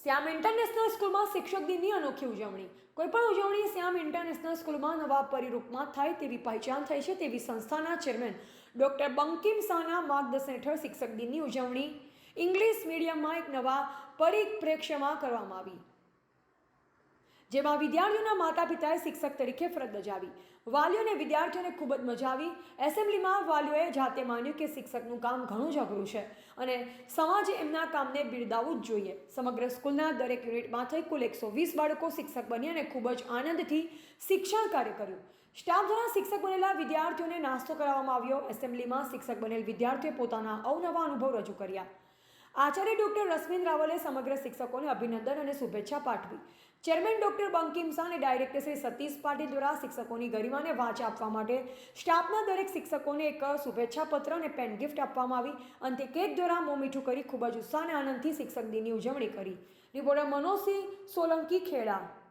શ્યામ international સ્કૂલમાં શિક્ષક દિનની અનોખી ઉજવણી. કોઈપણ ઉજવણી શ્યામ ઇન્ટરનેશનલ સ્કૂલમાં નવા પરિરૂપમાં થાય તેવી પહેચાન થઈ છે તેવી સંસ્થાના ચેરમેન ડૉક્ટર બંકિમ શાહના માર્ગદર્શન હેઠળ શિક્ષક દિનની ઉજવણી ઇંગ્લિશ મીડિયમમાં એક નવા પરિપ્રેક્ષ્યમાં કરવામાં આવી, જેમાં વિદ્યાર્થીઓના માતા પિતાએ શિક્ષક તરીકે ફરજ બજાવી. વાલીઓ અને વિદ્યાર્થીઓને ખૂબ જ મજા આવી. એસેમ્બલીમાં વાલીઓએ જાતે માન્યું કે શિક્ષકનું કામ ઘણું જ અઘરું છે અને સમાજે એમના કામને બિરદાવવું જ જોઈએ. સમગ્ર સ્કૂલના દરેક યુનિટમાંથી કુલ 120 બાળકો શિક્ષક બની અને ખૂબ જ આનંદથી શિક્ષણ કાર્ય કર્યું. સ્ટાફ દ્વારા શિક્ષક બનેલા વિદ્યાર્થીઓને નાસ્તો કરાવવામાં આવ્યો. એસેમ્બલીમાં શિક્ષક બનેલ વિદ્યાર્થીઓએ પોતાના અવનવા અનુભવ રજૂ કર્યા. આચાર્ય ડૉક્ટર રશ્મિન રાવલે સમગ્ર શિક્ષકોને અભિનંદન અને શુભેચ્છા પાઠવી. ચેરમેન ડૉક્ટર બંકિમ શાહ અને ડાયરેક્ટર શ્રી સતીશ પાટીલ દ્વારા શિક્ષકોની ગરિમાને વાંચ આપવા માટે સ્ટાફના દરેક શિક્ષકોને એક શુભેચ્છા પત્ર અને પેન ગિફ્ટ આપવામાં આવી. અંતે કેક દ્વારા મોં મીઠું કરી ખૂબ જ ઉત્સાહ અને આનંદથી શિક્ષક દિનની ઉજવણી કરી. રિપોર્ટર મનોજસિંહ સોલંકી, ખેડા.